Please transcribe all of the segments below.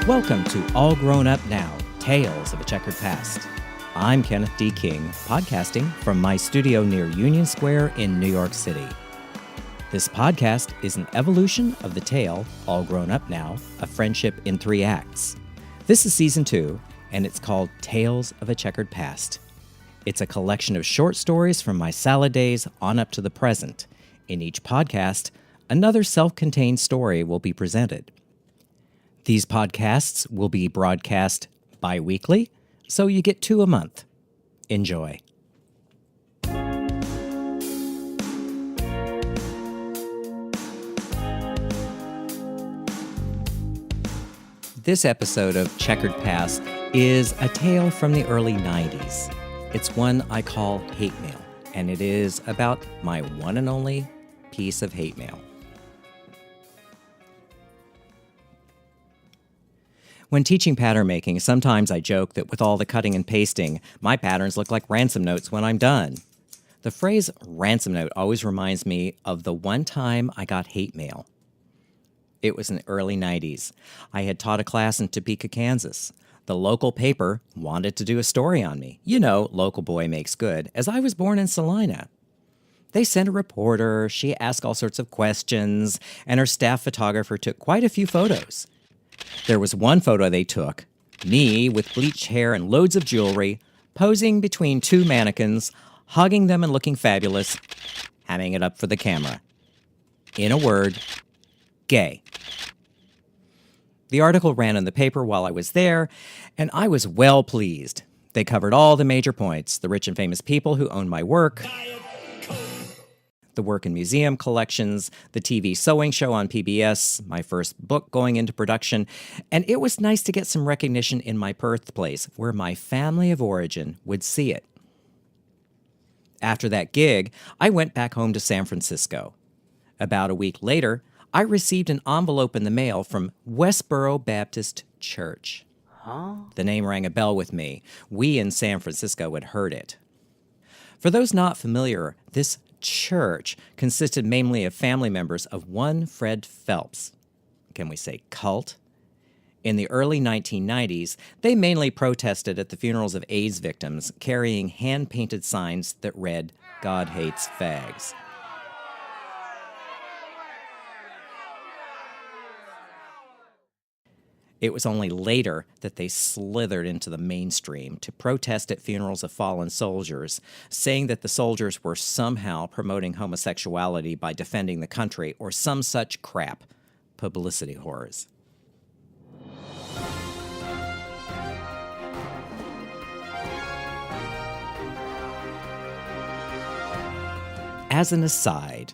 Welcome to All Grown Up Now, Tales of a Checkered Past. I'm Kenneth D. King, podcasting from my studio near Union Square in New York City. This podcast is an evolution of the tale, All Grown Up Now, A Friendship in 3 Acts. This is Season 2, and it's called Tales of a Checkered Past. It's a collection of short stories from my salad days on up to the present. In each podcast, another self-contained story will be presented. These podcasts will be broadcast bi-weekly, so you get 2 a month. Enjoy. This episode of Checkered Past is a tale from the early 90s. It's one I call Hate Mail, and it is about my one and only piece of hate mail. When teaching pattern making, sometimes I joke that with all the cutting and pasting, my patterns look like ransom notes when I'm done. The phrase ransom note always reminds me of the one time I got hate mail. It was in the early 90s. I had taught a class in Topeka, Kansas. The local paper wanted to do a story on me. You know, local boy makes good, as I was born in Salina. They sent a reporter, she asked all sorts of questions, and her staff photographer took quite a few photos. There was one photo they took, me with bleached hair and loads of jewelry, posing between 2 mannequins, hugging them and looking fabulous, hamming it up for the camera. In a word, gay. The article ran in the paper while I was there, and I was well pleased. They covered all the major points, the rich and famous people who owned my work, the work in museum collections, the TV sewing show on PBS, my first book going into production, and it was nice to get some recognition in my birthplace, where my family of origin would see it. After that gig, I went back home to San Francisco. About a week later, I received an envelope in the mail from Westboro Baptist Church. The name rang a bell with me. We in San Francisco had heard it. For those not familiar, this church consisted mainly of family members of one Fred Phelps. Can we say cult? In the early 1990s, they mainly protested at the funerals of AIDS victims, carrying hand-painted signs that read, "God hates fags." It was only later that they slithered into the mainstream to protest at funerals of fallen soldiers, saying that the soldiers were somehow promoting homosexuality by defending the country or some such crap. Publicity whores. As an aside,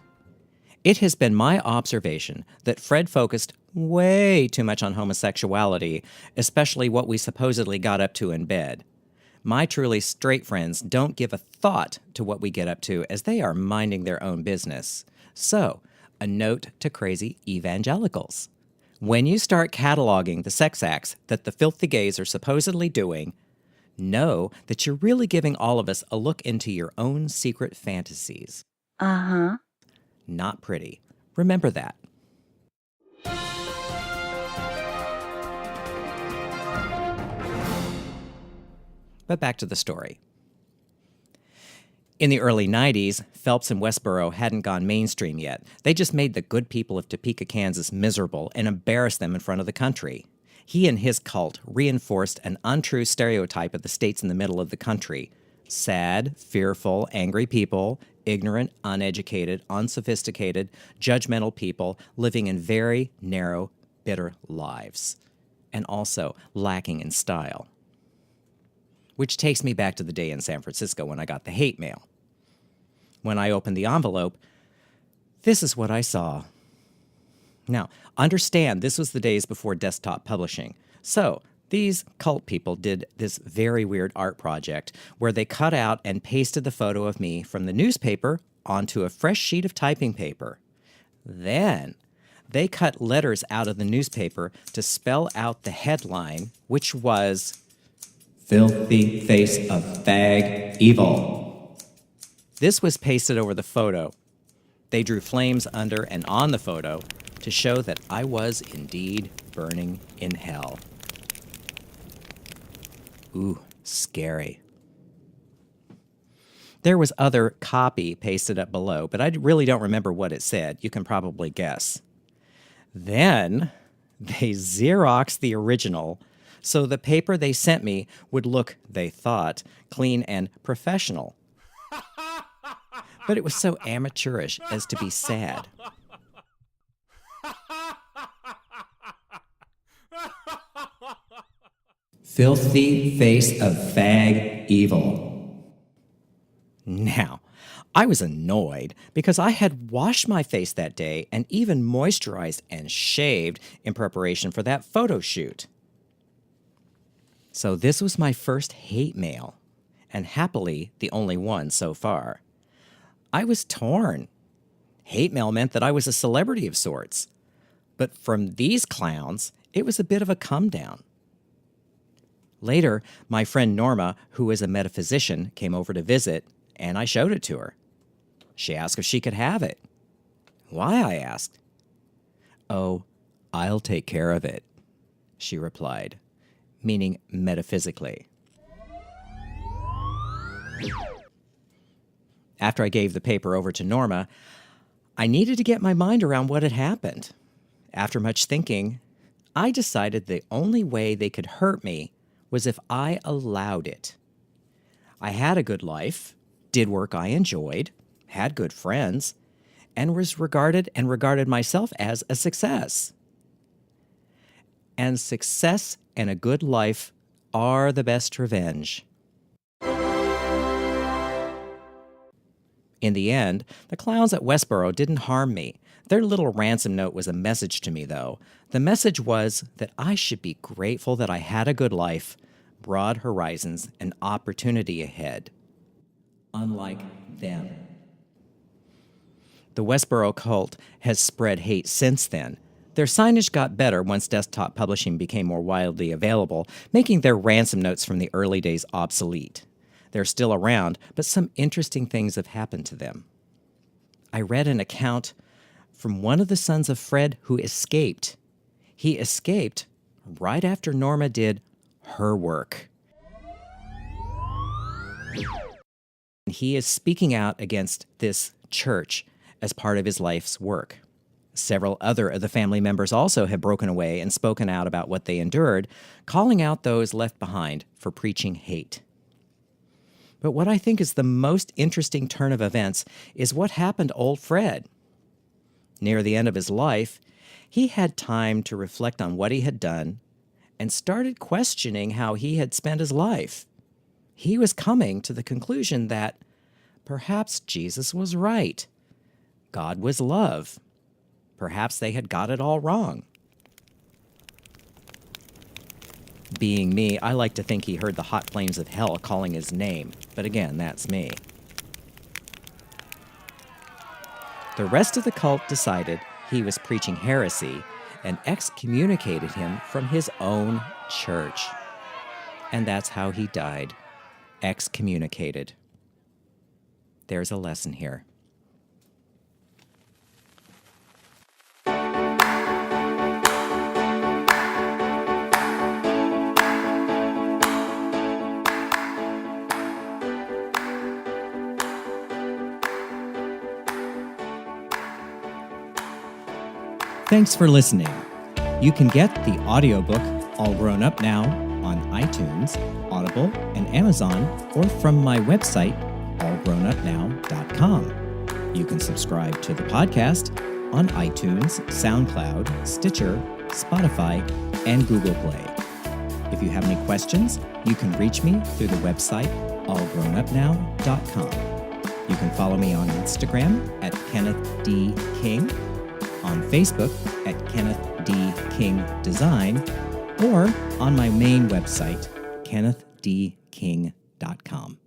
it has been my observation that Fred focused way too much on homosexuality, especially what we supposedly got up to in bed. My truly straight friends don't give a thought to what we get up to, as they are minding their own business. So, a note to crazy evangelicals. When you start cataloging the sex acts that the filthy gays are supposedly doing, know that you're really giving all of us a look into your own secret fantasies. Not pretty. Remember that. But back to the story. In the early 90s, Phelps and Westboro hadn't gone mainstream yet. They just made the good people of Topeka, Kansas miserable and embarrassed them in front of the country. He and his cult reinforced an untrue stereotype of the states in the middle of the country. Sad, fearful, angry people, ignorant, uneducated, unsophisticated, judgmental people living in very narrow, bitter lives, and also lacking in style. Which takes me back to the day in San Francisco when I got the hate mail. When I opened the envelope, this is what I saw. Now, understand this was the days before desktop publishing. So, these cult people did this very weird art project where they cut out and pasted the photo of me from the newspaper onto a fresh sheet of typing paper. Then, they cut letters out of the newspaper to spell out the headline, which was, "Filthy face of fag evil." This was pasted over the photo. They drew flames under and on the photo to show that I was indeed burning in hell. Ooh, scary. There was other copy pasted up below, but I really don't remember what it said. You can probably guess. Then they Xeroxed the original so the paper they sent me would look, they thought, clean and professional. But it was so amateurish as to be sad. Filthy face of fag evil. Now, I was annoyed because I had washed my face that day and even moisturized and shaved in preparation for that photo shoot. So this was my first hate mail, and happily the only one so far. I was torn. Hate mail meant that I was a celebrity of sorts. But from these clowns, it was a bit of a come down. Later, my friend Norma, who is a metaphysician, came over to visit, and I showed it to her. She asked if she could have it. Why, I asked. Oh, I'll take care of it, she replied, meaning metaphysically. After I gave the paper over to Norma, I needed to get my mind around what had happened. After much thinking, I decided the only way they could hurt me was if I allowed it. I had a good life, did work I enjoyed, had good friends, and was regarded myself as a success. And success and a good life are the best revenge. In the end, the clowns at Westboro didn't harm me. Their little ransom note was a message to me, though. The message was that I should be grateful that I had a good life, broad horizons, and opportunity ahead. Unlike them. The Westboro cult has spread hate since then. Their signage got better once desktop publishing became more widely available, making their ransom notes from the early days obsolete. They're still around, but some interesting things have happened to them. I read an account from one of the sons of Fred who escaped. He escaped right after Norma did her work. He is speaking out against this church as part of his life's work. Several other of the family members also have broken away and spoken out about what they endured, calling out those left behind for preaching hate. But what I think is the most interesting turn of events is what happened to old Fred. Near the end of his life, he had time to reflect on what he had done and started questioning how he had spent his life. He was coming to the conclusion that perhaps Jesus was right. God was love. Perhaps they had got it all wrong. Being me, I like to think he heard the hot flames of hell calling his name, but again, that's me. The rest of the cult decided he was preaching heresy and excommunicated him from his own church. And that's how he died, excommunicated. There's a lesson here. Thanks for listening. You can get the audiobook All Grown Up Now on iTunes, Audible, and Amazon, or from my website, allgrownupnow.com. You can subscribe to the podcast on iTunes, SoundCloud, Stitcher, Spotify, and Google Play. If you have any questions, you can reach me through the website, allgrownupnow.com. You can follow me on Instagram at Kenneth D. King, on Facebook at Kenneth D. King Design, or on my main website, kennethdking.com.